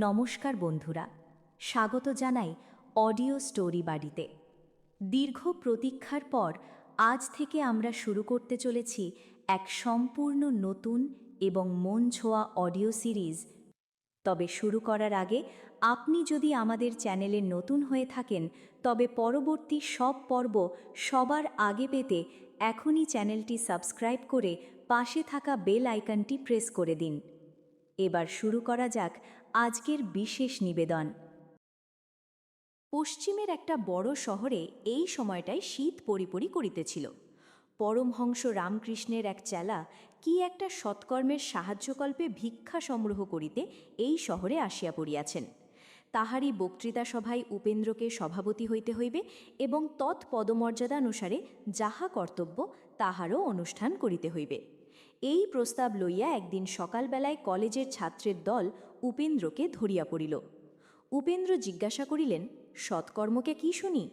নমস্কার বন্ধুরা, স্বাগত জানাই অডিও স্টোরি বাড়িতে। দীর্ঘ প্রতীক্ষার পর আজ থেকে আমরা শুরু করতে চলেছি এক সম্পূর্ণ নতুন এবং মন ছোঁয়া অডিও সিরিজ। তবে শুরু করার আগে আপনি যদি আমাদের চ্যানেলে নতুন হয়ে থাকেন, তবে পরবর্তী সব পর্ব সবার আগে পেতে এখনই চ্যানেলটি সাবস্ক্রাইব করে পাশে থাকা বেল আইকনটি প্রেস করে দিন। এবার শুরু করা যাক আজকের বিশেষ নিবেদন। পশ্চিমের একটা বড় শহরে এই সময়টায় শীত পরিপরি করিতেছিল। পরমহংস রামকৃষ্ণের এক চেলা কি একটা সৎকর্মের সাহায্যকল্পে ভিক্ষা সংগ্রহ করিতে এই শহরে আসিয়া পড়িয়াছেন। তাহারই বক্তৃতা সভায় উপেন্দ্রকে সভাপতি হইতে হইবে এবং তৎপদমর্যাদানুসারে যাহা কর্তব্য তাহারও অনুষ্ঠান করিতে হইবে। এই প্রস্তাব লইয়া একদিন সকালবেলায় কলেজের ছাত্রের দল উপেন্দ্রকে ধরিয়া পড়িল। উপেন্দ্র জিজ্ঞাসা করিলেন, সৎকর্মকে কি শুনি?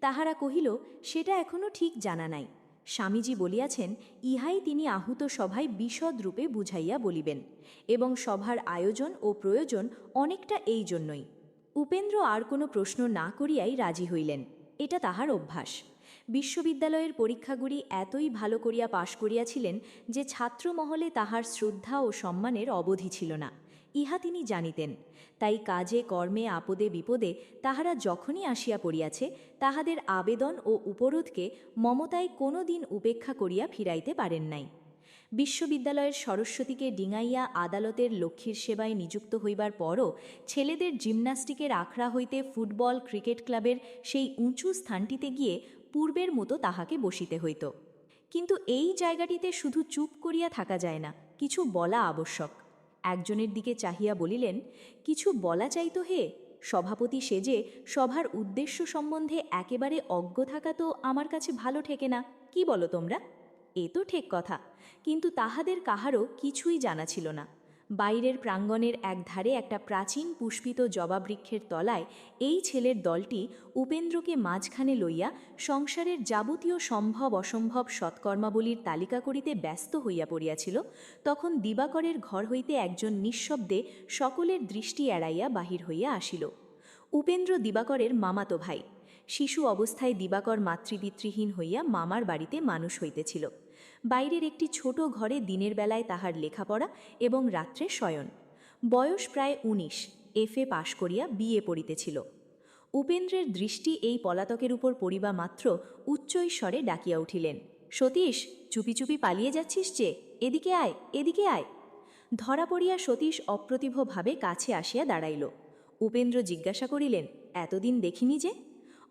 তাহারা কহিল, সেটা এখনও ঠিক জানা নাই। স্বামীজি বলিয়াছেন, ইহাই তিনি আহুত সভায় বিশদ রূপে বুঝাইয়া বলিবেন, এবং সভার আয়োজন ও প্রয়োজন অনেকটা এই জন্যই। উপেন্দ্র আর কোনো প্রশ্ন না করিয়াই রাজি হইলেন। এটা তাহার অভ্যাস। বিশ্ববিদ্যালয়ের পরীক্ষাগুলি এতই ভালো করিয়া পাশ করিয়াছিলেন যে ছাত্রমহলে তাহার শ্রদ্ধা ও সম্মানের অবধি ছিল না, ইহা তিনি জানিতেন। তাই কাজে কর্মে আপদে বিপদে তাহারা যখনই আসিয়া পড়িয়াছে, তাহাদের আবেদন ও উপরোধকে মমতায় কোনো দিন উপেক্ষা করিয়া ফিরাইতে পারেন নাই। বিশ্ববিদ্যালয়ের সরস্বতীকে ডিঙাইয়া আদালতের লক্ষ্মীর সেবায় নিযুক্ত হইবার পরও ছেলেদের জিমন্যাস্টিকের আখড়া হইতে ফুটবল ক্রিকেট ক্লাবের সেই উঁচু স্থানটিতে গিয়ে পূর্বের মতো তাহাকে বসিতে হইত। কিন্তু এই জায়গাটিতে শুধু চুপ করিয়া থাকা যায় না, কিছু বলা আবশ্যক। একজনের দিকে চাহিয়া বলিলেন, কিছু বলা চাই তো হে। সভাপতি সেজে সভার উদ্দেশ্য সম্বন্ধে একেবারে অজ্ঞ থাকা তো আমার কাছে ভালো ঠেকে না, কি বলো তোমরা? এ তো ঠিক কথা, কিন্তু তাহাদের কাহারও কিছুই জানা ছিল না। বাইরের প্রাঙ্গণের একধারে একটা প্রাচীন পুষ্পিত জবাবৃক্ষের তলায় এই ছেলের দলটি উপেন্দ্রকে মাঝখানে লইয়া সংসারের যাবতীয় সম্ভব অসম্ভব সৎকর্মাবলীর তালিকা করিতে ব্যস্ত হইয়া পড়িয়াছিল। তখন দিবাকরের ঘর হইতে একজন নিঃশব্দে সকলের দৃষ্টি এড়াইয়া বাহির হইয়া আসিল। উপেন্দ্র দিবাকরের মামাতো ভাই। শিশু অবস্থায় দিবাকর মাতৃপিতৃহীন হইয়া মামার বাড়িতে মানুষ হইতেছিল। বাইরের একটি ছোট ঘরে দিনের বেলায় তাহার লেখাপড়া এবং রাত্রে শয়ন। বয়স প্রায় ১৯, এফএ পাশ করিয়া বিএ পড়িতেছিল। উপেন্দ্রের দৃষ্টি এই পলাতকের উপর পড়িবা মাত্র উচ্চৈস্বরে ডাকিয়া উঠিলেন, সতীশ, চুপি চুপি পালিয়ে যাচ্ছিস যে, এদিকে আয়, এদিকে আয়। ধরা পড়িয়া সতীশ অপ্রতিভভাবে কাছে আসিয়া দাঁড়াইল। উপেন্দ্র জিজ্ঞাসা করিলেন, এতদিন দেখিনি যে?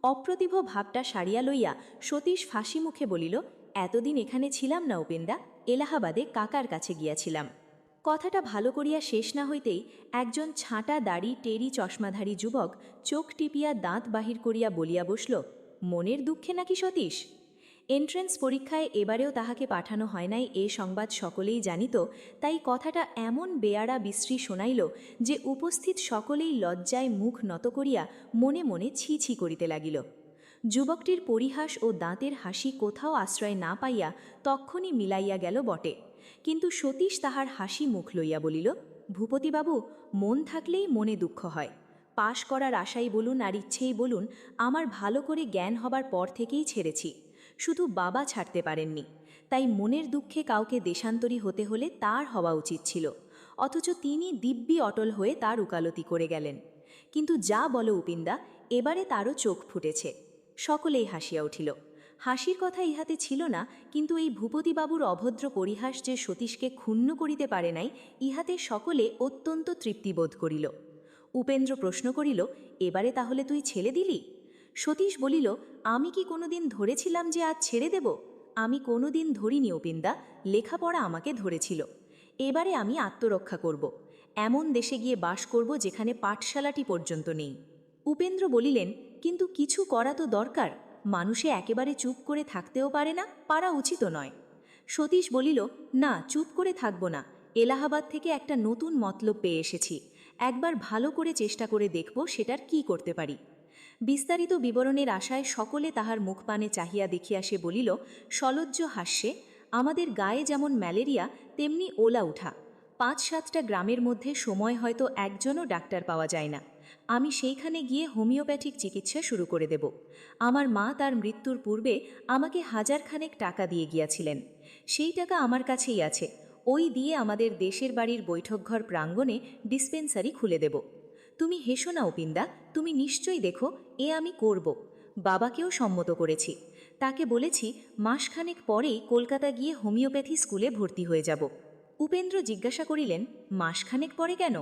অপ্রতিভ ভাবটা সারিয়া লইয়া সতীশ ফাঁসি মুখে বলিল, এতদিন এখানে ছিলাম না উপেন্দা, এলাহাবাদে কাকার কাছে গিয়াছিলাম। কথাটা ভালো করিয়া শেষ না হইতেই একজন ছাঁটা দাড়ি টেরি চশমাধারী যুবক চোখ টিপিয়া দাঁত বাহির করিয়া বলিয়া বসল, মনের দুঃখে নাকি সতীশ? এন্ট্রেন্স পরীক্ষায় এবারেও তাহাকে পাঠানো হয় নাই এ সংবাদ সকলেই জানিত, তাই কথাটা এমন বেয়াড়া বিশ্রী শোনাইল যে উপস্থিত সকলেই লজ্জায় মুখ নত করিয়া মনে মনে ছি ছি করিতে লাগিল। যুবকটির পরিহাস ও দাঁতের হাসি কোথাও আশ্রয় না পাইয়া তক্ষণি মিলাইয়া গেল বটে, কিন্তু সতীশ তাহার হাসি মুখ লইয়া বলিল, ভূপতিবাবু, মন থাকলেই মনে দুঃখ হয়। পাশ করার আশাই বলুন আর ইচ্ছেই বলুন, আমার ভালো করে জ্ঞান হবার পর থেকেই ছেড়েছি। শুধু বাবা ছাড়তে পারেননি, তাই মনের দুঃখে কাউকে দেশান্তরী হতে হলে তার হওয়া উচিত ছিল, অথচ তিনি দিব্যি অটল হয়ে তার উকালতি করে গেলেন। কিন্তু যা বলো উপিন্দা, এবারে তারও চোখ ফুটেছে। সকলেই হাসিয়া উঠিল। হাসির কথা ইহাতে ছিল না, কিন্তু এই ভূপতিবাবুর অভদ্র পরিহাস যে সতীশকে ক্ষুণ্ণ করিতে পারে নাই, ইহাতে সকলে অত্যন্ত তৃপ্তিবোধ করিল। উপেন্দ্র প্রশ্ন করিল, এবারে তাহলে তুই ছেড়ে দিলি? সতীশ বলিল, আমি কি কোনোদিন ধরেছিলাম যে আজ ছেড়ে দেব? আমি কোনোদিন ধরিনি উপিন্দা, লেখাপড়া আমাকে ধরেছিল। এবারে আমি আত্মরক্ষা করব, এমন দেশে গিয়ে বাস করব যেখানে পাঠশালাটি পর্যন্ত নেই। উপেন্দ্র বলিলেন, কিন্তু কিছু করা তো দরকার, মানুষে একেবারে চুপ করে থাকতেও পারে না, পারা উচিত নয়। সতীশ বলিল, না, চুপ করে থাকব না, এলাহাবাদ থেকে একটা নতুন মতলব পেয়ে এসেছি, একবার ভালো করে চেষ্টা করে দেখব সেটার কি করতে পারি। বিস্তারিত বিবরণের আশায় সকলে তাহার মুখপানে চাহিয়া দেখিয়া সে বলিল সলজ্জ হাস্যে, আমাদের গায়ে যেমন ম্যালেরিয়া তেমনি ওলা উঠা, 5-7টা গ্রামের মধ্যে সময় হয়তো একজনও ডাক্তার পাওয়া যায় না। আমি সেইখানে গিয়ে হোমিওপ্যাথিক চিকিৎসা শুরু করে দেব। আমার মা তার মৃত্যুর পূর্বে আমাকে 1000 টাকা দিয়ে গিয়েছিলেন। সেই টাকা আমার কাছেই আছে। ওই দিয়ে আমাদের দেশের বাড়ির বৈঠকঘর প্রাঙ্গণে ডিসপেন্সারি খুলে দেব। তুমি হেসো না অপিন্দা, তুমি নিশ্চয়ই দেখো এ আমি করব। বাবাকেও সম্মত করেছি। তাকে বলেছি মাসখানেক পরেই কলকাতা গিয়ে হোমিওপ্যাথি স্কুলে ভর্তি হয়ে যাব। উপেন্দ্র জিজ্ঞাসা করিলেন, মাসখানেক পরে কেন?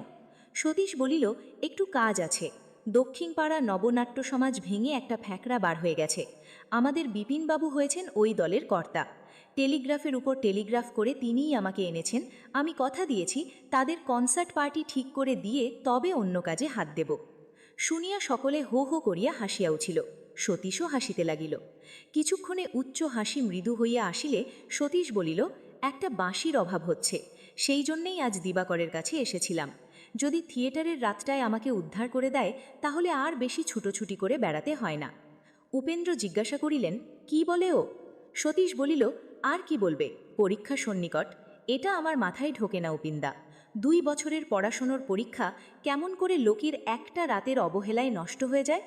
সতীশ বলিল, একটু কাজ আছে। দক্ষিণ পাড়া নবনাট্য সমাজ ভেঙে একটা ফ্যাকড়া বার হয়ে গেছে। আমাদের বিপিনবাবু হয়েছেন ওই দলের কর্তা। টেলিগ্রাফের উপর টেলিগ্রাফ করে তিনিই আমাকে এনেছেন। আমি কথা দিয়েছি তাদের কনসার্ট পার্টি ঠিক করে দিয়ে তবে অন্য কাজে হাত দেব। শুনিয়া সকলে হো হো করিয়া হাসিয়া উঠিল। সতীশও হাসিতে লাগিল। কিছুক্ষণে উচ্চ হাসি মৃদু হইয়া আসিলে সতীশ বলিল, একটা বাঁশির অভাব হচ্ছে, সেই জন্যেই আজ দিবাকরের কাছে এসেছিলাম। যদি থিয়েটারের রাতটায় আমাকে উদ্ধার করে দেয় তাহলে আর বেশি ছুটোছুটি করে বেড়াতে হয় না। উপেন্দ্র জিজ্ঞাসা করিলেন, কি বলে ও? সতীশ বলিল, আর কি বলবে, পরীক্ষা সন্নিকট। এটা আমার মাথায় ঢোকে না উপিন্দা। 2 বছরের পড়াশোনার পরীক্ষা কেমন করে লোকের একটা রাতের অবহেলায় নষ্ট হয়ে যায়।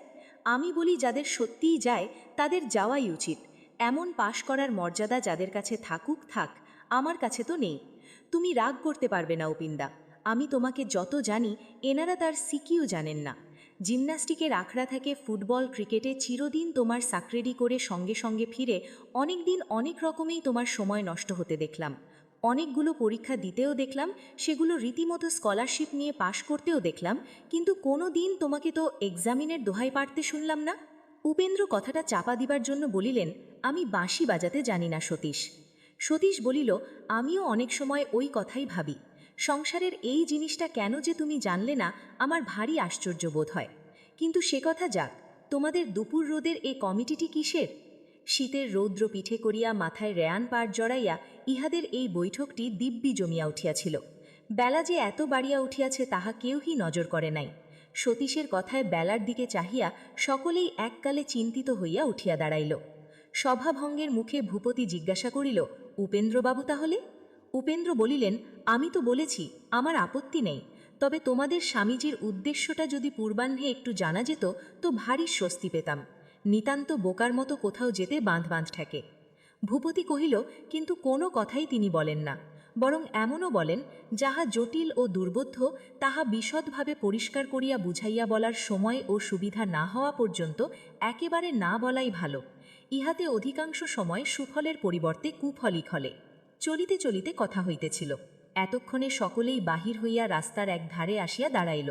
আমি বলি যাদের সত্যিই যায় তাদের যাওয়াই উচিত। এমন পাশ করার মর্যাদা যাদের কাছে থাকুক থাক, আমার কাছে তো নেই। তুমি রাগ করতে পারবে না উপিন্দা, আমি তোমাকে যত জানি এনারা তার সিকিও জানেন না। জিমন্যাস্টিকের আখড়া থেকে ফুটবল ক্রিকেটে চিরদিন তোমার সাকরেডি করে সঙ্গে সঙ্গে ফিরে অনেক দিন অনেক রকমেই তোমার সময় নষ্ট হতে দেখলাম। অনেকগুলো পরীক্ষা দিতেও দেখলাম, সেগুলো রীতিমতো স্কলারশিপ নিয়ে পাশ করতেও দেখলাম, কিন্তু কোনো দিন তোমাকে তো এক্সামিনের দোহাই পাড়তে শুনলাম না। উপেন্দ্র কথাটা চাপা দিবার জন্য বলিলেন, আমি বাঁশি বাজাতে জানি না সতীশ। সতীশ বলিল, আমিও অনেক সময় ওই কথাই ভাবি। সংসারের এই জিনিসটা কেন যে তুমি জানলে না আমার ভারী আশ্চর্য বোধ হয়। কিন্তু সে কথা যাক, তোমাদের দুপুর রোদের এ কমিটিটি কিসের? শীতের রৌদ্র পিঠে করিয়া মাথায় রেয়ান পাড় জড়াইয়া ইহাদের এই বৈঠকটি দিব্যি জমিয়া উঠিয়াছিল। বেলা যে এত বাড়িয়া উঠিয়াছে তাহা কেউই নজর করে নাই। সতীশের কথায় বেলার দিকে চাহিয়া সকলেই এককালে চিন্তিত হইয়া উঠিয়া দাঁড়াইল। সভাভঙ্গের মুখে ভূপতি জিজ্ঞাসা করিল, উপেন্দ্রবাবু তাহলে? উপেন্দ্র বলিলেন, আমি তো বলেছি আমার আপত্তি নেই, তবে তোমাদের স্বামীজির উদ্দেশ্যটা যদি পূর্বাহ্নে একটু জানা যেত তো ভারী স্বস্তি পেতাম। নিতান্ত বোকার মতো কোথাও যেতে বাঁধ ঠেকে। ভূপতি কহিল, কিন্তু কোনো কথাই তিনি বলেন না, বরং এমনও বলেন যাহা জটিল ও দুর্বোধ্য তাহা বিশদভাবে পরিষ্কার করিয়া বুঝাইয়া বলার সময় ও সুবিধা না হওয়া পর্যন্ত একেবারে না বলাই ভালো। ইহাতে অধিকাংশ সময় সুফলের পরিবর্তে কুফলই ফলে। চলিতে চলিতে কথা হইতেছিল। এতক্ষণে সকলেই বাহির হইয়া রাস্তার এক ধারে আসিয়া দাঁড়াইল।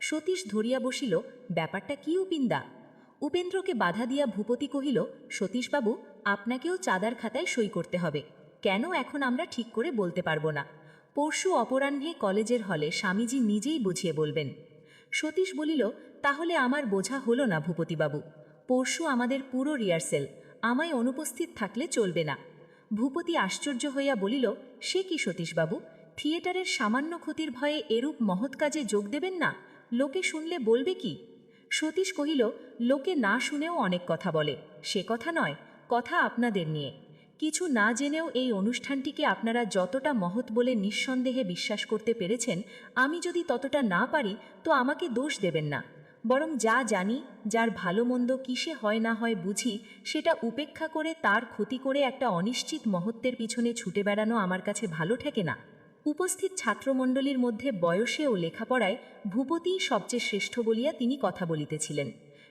সতীশ ধরিয়া বসিল, ব্যাপারটা কি উপিন্দা? উপেন্দ্রকে বাধা দিয়া ভূপতি কহিল, সতীশবাবু, আপনাকেও চাঁদার খাতায় সই করতে হবে। কেন এখন আমরা ঠিক করে বলতে পারবো না। পরশু অপরাহ্নে কলেজের হলে স্বামীজি নিজেই বুঝিয়ে বলবেন। সতীশ বলিল, তাহলে আমার বোঝা হলো না ভূপতিবাবু। পরশু আমাদের পুরো রিহার্সেল, আমায় অনুপস্থিত থাকলে চলবে না। ভূপতি আশ্চর্য হইয়া বলিল, সে কি সতীশবাবু, থিয়েটারের সামান্য ক্ষতির ভয়ে এরূপ মহৎ কাজে যোগ দেবেন না? লোকে শুনলে বলবে কি? সতীশ কহিল, লোকে না শুনেও অনেক কথা বলে, সে কথা নয়, কথা আপনাদের নিয়ে। কিছু না জেনেও এই অনুষ্ঠানটিকে আপনারা যতটা মহৎ বলে নিঃসন্দেহে বিশ্বাস করতে পেরেছেন, আমি যদি ততটা না পারি তো আমাকে দোষ দেবেন না। বরং যা জানি, যার ভালো মন্দ কিসে হয় না হয় বুঝি, সেটা উপেক্ষা করে তার ক্ষতি করে একটা অনিশ্চিত মহত্বের পিছনে ছুটে বেড়ানো আমার কাছে ভালো ঠেকে না। উপস্থিত ছাত্রমণ্ডলীর মধ্যে বয়সে ও লেখাপড়ায় ভূপতিই সবচেয়ে শ্রেষ্ঠ বলিয়া তিনি কথা বলিতেছিলেন।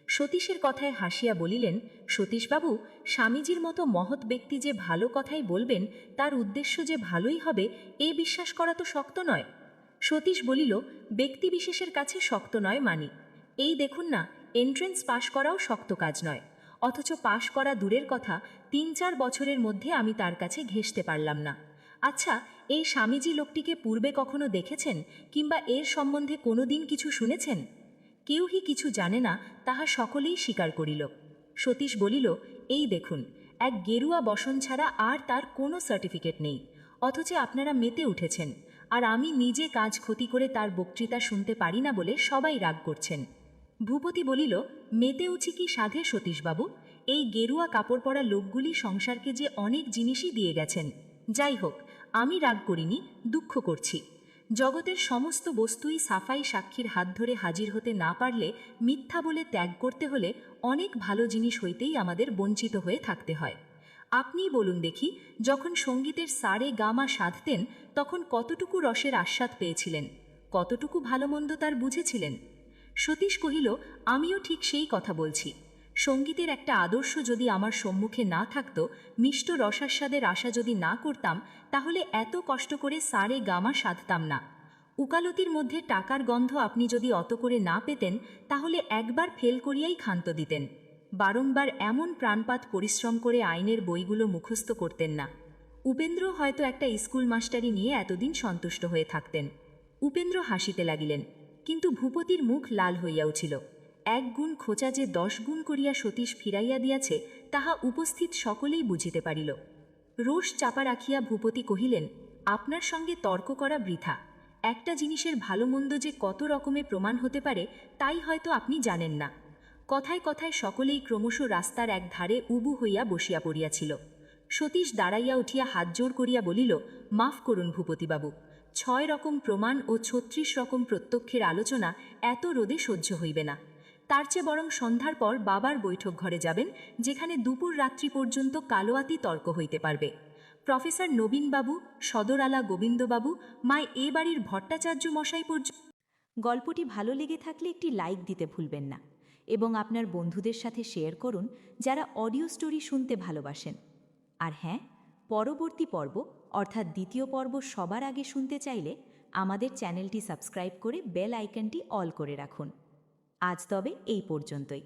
সতীশের কথায় হাসিয়া বলিলেন, সতীশবাবু, স্বামীজির মতো মহৎ ব্যক্তি যে ভালো কথাই বলবেন, তার উদ্দেশ্য যে ভালোই হবে, এ বিশ্বাস করা তো শক্ত নয়। সতীশ বলিল, ব্যক্তিবিশেষের কাছে শক্ত নয় মানি। এই দেখুন না, এন্ট্রেন্স পাশ করাও শক্ত কাজ নয়, অথচ পাশ করা দূরের কথা 3-4 বছরের মধ্যে আমি তার কাছে ঘেঁষতে পারলাম না। আচ্ছা, এই স্বামীজি লোকটিকে পূর্বে কখনো দেখেছেন কিংবা এর সম্বন্ধে কোনো দিন কিছু শুনেছেন? কেউই কিছু জানে না, তাহা সকলেই স্বীকার করিল। সতীশ বলিল, এই দেখুন, এক গেরুয়া বসন ছাড়া আর তার কোনো সার্টিফিকেট নেই, অথচ আপনারা মেতে উঠেছেন, আর আমি নিজে কাজ ক্ষতি করে তার বক্তৃতা শুনতে পারি না বলে সবাই রাগ করছেন। ভূপতি বলিল, মেতে উঠি কি সাধে সতীশবাবু, এই গেরুয়া কাপড় পরা লোকগুলি সংসারকে যে অনেক জিনিসই দিয়ে গেছেন। যাই হোক, আমি রাগ করিনি, দুঃখ করছি। জগতের সমস্ত বস্তুই সাফাই সাক্ষীর হাত ধরে হাজির হতে না পারলে, মিথ্যা বলে ত্যাগ করতে হলে অনেক ভালো জিনিস হইতেই আমাদের বঞ্চিত হয়ে থাকতে হয়। আপনিই বলুন দেখি, যখন সঙ্গীতের সারে গামা সাধতেন তখন কতটুকু রসের আস্বাদ পেয়েছিলেন, কতটুকু ভালো মন্দ তার বুঝেছিলেন? সতীশ কহিল, আমিও ঠিক সেই কথা বলছি। সঙ্গীতের একটা আদর্শ যদি আমার সম্মুখে না থাকত, মিষ্ট রসাস্বাদের আশা যদি না করতাম, তাহলে এত কষ্ট করে সারে গামা সাধতাম না। উকালতির মধ্যে টাকার গন্ধ আপনি যদি অত করে না পেতেন, তাহলে একবার ফেল করিয়াই ক্ষান্ত দিতেন। বারংবার এমন প্রাণপাত পরিশ্রম করে আইনের বইগুলো মুখস্থ করতেন না। উপেন্দ্র হয়তো একটা স্কুল মাস্টারি নিয়ে এতদিন সন্তুষ্ট হয়ে থাকতেন। উপেন্দ্র হাসিতে লাগিলেন, কিন্তু ভূপতির মুখ লাল হইয়া উঠিল। 1 গুণ খোঁচা যে 10 গুণ করিয়া সতীশ ফিরাইয়া দিয়াছে, তাহা উপস্থিত সকলেই বুঝিতে পারিল। রোষ চাপা রাখিয়া ভূপতি কহিলেন, আপনার সঙ্গে তর্ক করা বৃথা। একটা জিনিসের ভালো মন্দ যে কত রকমে প্রমাণ হতে পারে, তাই হয়তো আপনি জানেন না। কথায় কথায় সকলেই ক্রমশ রাস্তার এক ধারে উবু হইয়া বসিয়া পড়িয়াছিল। সতীশ দাঁড়াইয়া উঠিয়া হাত জোড় করিয়া বলিল, মাফ করুন ভূপতিবাবু, 6 রকম প্রমাণ ও 36 রকম প্রত্যক্ষের আলোচনা এত রোদে সহ্য হইবে না। তার চেয়ে বরং সন্ধ্যার পর বাবার বৈঠক ঘরে যাবেন, যেখানে দুপুর রাত্রি পর্যন্ত কালোয়াতি তর্ক হইতে পারবে। প্রফেসর নবীনবাবু, সদর আলা গোবিন্দবাবু, মায় এ বাড়ির ভট্টাচার্য মশাই পর্যন্ত। গল্পটি ভালো লেগে থাকলে একটি লাইক দিতে ভুলবেন না এবং আপনার বন্ধুদের সাথে শেয়ার করুন যারা অডিও স্টোরি শুনতে ভালোবাসেন। আর হ্যাঁ, পরবর্তী পর্ব অর্থাৎ দ্বিতীয় পর্ব সবার আগে শুনতে চাইলে আমাদের চ্যানেলটি সাবস্ক্রাইব করে বেল আইকনটি অল করে রাখুন। আজ তবে এই পর্যন্তই।